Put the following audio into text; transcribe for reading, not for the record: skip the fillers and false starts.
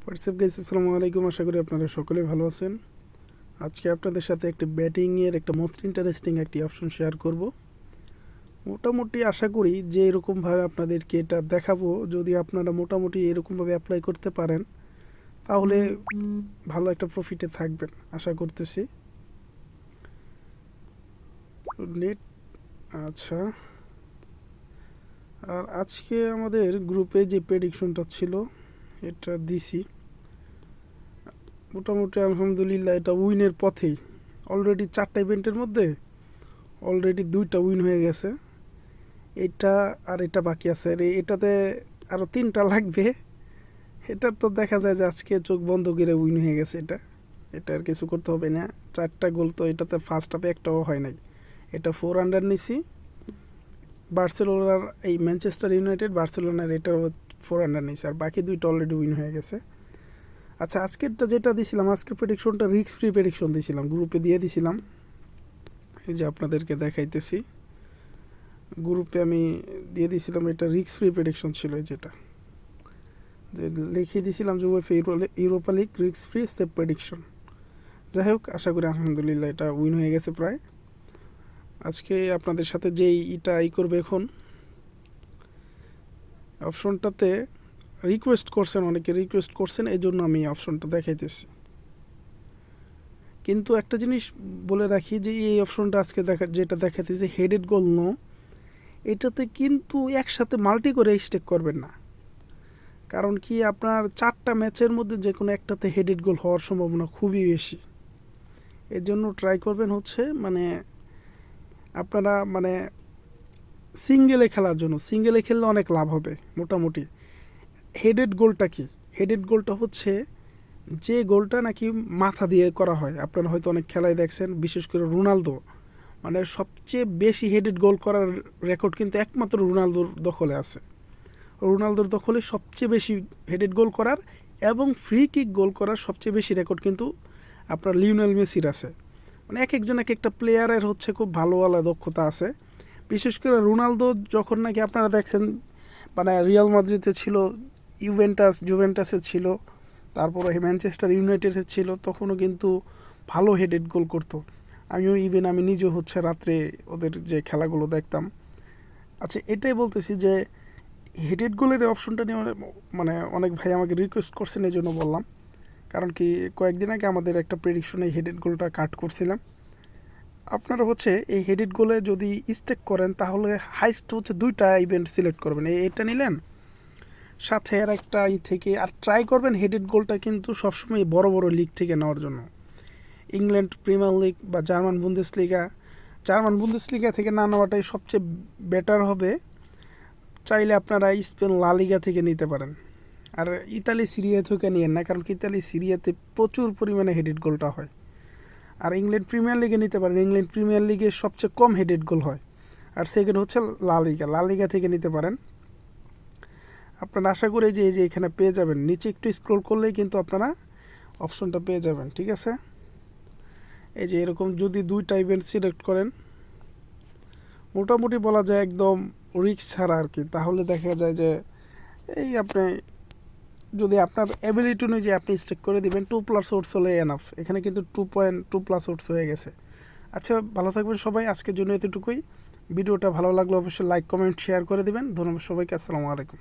WhatsApp guys, আসসালামু আলাইকুম। আশা করি আপনারা সকলেই ভালো আছেন। আজকে আপনাদের সাথে একটি ব্যাটিংয়ের একটা মোস্ট ইন্টারেস্টিং একটি অপশন শেয়ার করব। মোটামুটি আশা করি যে এরকমভাবে আপনাদেরকে এটা দেখাবো, যদি আপনারা মোটামুটি এরকমভাবে অ্যাপ্লাই করতে পারেন তাহলে ভালো একটা প্রফিটে থাকবেন আশা করতেছি। নেট আচ্ছা, আর আজকে আমাদের গ্রুপে যে প্রেডিকশনটা ছিল এটা দিছি। মোটামুটি আলহামদুলিল্লাহ এটা উইনের পথেই। অলরেডি 4টা ইভেন্টের মধ্যে অলরেডি 2টা উইন হয়ে গেছে। এটা আর এটা বাকি আছে, আর এটাতে আরও 3টা লাগবে। এটা তো দেখা যায় যে আজকে চোখ বন্ধ করে উইন হয়ে গেছে। এটা আর কিছু করতে হবে না। 4টা গোল তো এটাতে ফার্স্ট হাফে একটাও হয় নাই। এটা 4 আন্ডার নিছি। বার্সেলোনার এই ম্যানচেস্টার ইউনাইটেড বার্সেলোনার এটা 4 আন্ডার নিছি, আর বাকি 2টা অলরেডি উইন হয়ে গেছে। আচ্ছা, আজকেরটা যেটা দিছিলাম, আজকের প্রেডিকশনটা রিস্ক ফ্রি প্রেডিকশন দিছিলাম, গ্রুপে দিয়ে দিছিলাম। এই যে আপনাদেরকে দেখাইতেছি, গ্রুপে আমি দিয়ে দিয়েছিলাম। এটা রিস্ক ফ্রি প্রেডিকশন ছিল, যেটা যে লিখিয়ে দিয়েছিলাম যে UEFA Europa league risk free save prediction. যাই হোক, আশা করি আলহামদুলিল্লাহ এটা উইন হয়ে গেছে প্রায়। আজকে আপনাদের সাথে যেই এটা করবে, এখন অপশনটাতে রিকোয়েস্ট করছেন, অনেকে রিকোয়েস্ট করছেন, এই জন্য আমি অপশনটা দেখাইতেছি। কিন্তু একটা জিনিস বলে রাখি যে এই অপশনটা আজকে যেটা দেখাইতেছি হেডেড গোল নো, এটাতে কিন্তু একসাথে মাল্টি করে স্টেক করবেন না। কারণ কি, আপনার 4টা ম্যাচের মধ্যে যে কোনো একটাতে হেডেড গোল হওয়ার সম্ভাবনা খুবই বেশি। এর জন্য ট্রাই করবেন হচ্ছে আপনারা সিঙ্গেলে খেলার জন্য। সিঙ্গেলে খেললে অনেক লাভ হবে মোটামুটি। হেডেড গোলটা কি? হেডেড গোলটা হচ্ছে যে গোলটা নাকি মাথা দিয়ে করা হয়। আপনারা হয়তো অনেক খেলায় দেখছেন, বিশেষ করে রোনালদো, সবচেয়ে বেশি হেডেড গোল করার রেকর্ড কিন্তু একমাত্র রোনালদোর দখলে আছে। রোনালদোর দখলে সবচেয়ে বেশি হেডেড গোল করার এবং ফ্রি কিক গোল করার সবচেয়ে বেশি রেকর্ড কিন্তু আপনার লিওনেল মেসির আছে। এক একজন এক একটা প্লেয়ারের হচ্ছে খুব ভালো ভালো দক্ষতা আছে। বিশেষ করে রোনালদো যখন নাকি আপনারা দেখছেন রিয়াল মাদ্রিদে ছিল, জুভেন্টাসে ছিল, তারপরে ম্যানচেস্টার ইউনাইটেডে ছিল, তখনও কিন্তু ভালো হেডেড গোল করতো। আমি নিজেও হচ্ছে রাত্রে ওদের যে খেলাগুলো দেখতাম। আচ্ছা, এটাই বলতেছি যে হেডেড গোলের অপশনটা নিয়ে অনেক ভাই আমাকে রিকোয়েস্ট করছেন, এই জন্য বললাম। কারণ কি, কয়েকদিন আগে আমাদের একটা প্রেডিকশনে হেডেড গোলটা কাট করছিলাম। আপনারা হচ্ছে এই হেডেড গোলে যদি স্টেক করেন তাহলে হাইস্ট হচ্ছে 2টা ইভেন্ট সিলেক্ট করবেন। এটা নিলেন, সাথে আর একটা থেকে, আর ট্রাই করবেন হেডেড গোলটা কিন্তু সবসময় বড় বড় লিগ থেকে নেওয়ার জন্য। ইংল্যান্ড প্রিমিয়ার লিগ বা জার্মান বুন্দেসলিগা থেকে না নেওয়াটাই সবচেয়ে বেটার হবে। চাইলে আপনারা স্পেন লা লিগা থেকে নিতে পারেন, আর ইতালি সিরিয়া থেকে নিয়েন না, কারণ ইতালি সিরিয়াতে প্রচুর পরিমাণে হেডেড গোলটা হয়। আর ইংল্যান্ড প্রিমিয়ার লিগে নিতে পারেন, ইংল্যান্ড প্রিমিয়ার লিগে সবচেয়ে কম হেডেড গোল হয়। আর সেকেন্ড হচ্ছে লা লিগা থেকে নিতে পারেন। আপনারা আশা করি যে এই যে এখানে পেয়ে যাবেন, নিচে একটু স্ক্রল করলেই কিন্তু আপনারা অপশনটা পেয়ে যাবেন। ঠিক আছে, এই যে এরকম যদি 2টা ইভেন্ট সিলেক্ট করেন, মোটামুটি বলা যায় একদম রিস্ক ছাড়া আর কি, তাহলে দেখা যায় যে এই আপনি যদি আপনার অ্যাবিলিটি অনুযায়ী আপনি স্টেক করে দিবেন, 2+ ওটস হলে এনাফ। এখানে কিন্তু 2.2+ ওটস হয়ে গেছে। আচ্ছা, ভালো থাকবেন সবাই। আজকের জন্য এতটুকুই। ভিডিওটা ভালো লাগলে অবশ্যই লাইক, কমেন্ট, শেয়ার করে দিবেন। ধন্যবাদ সবাইকে। আসসালামু আলাইকুম।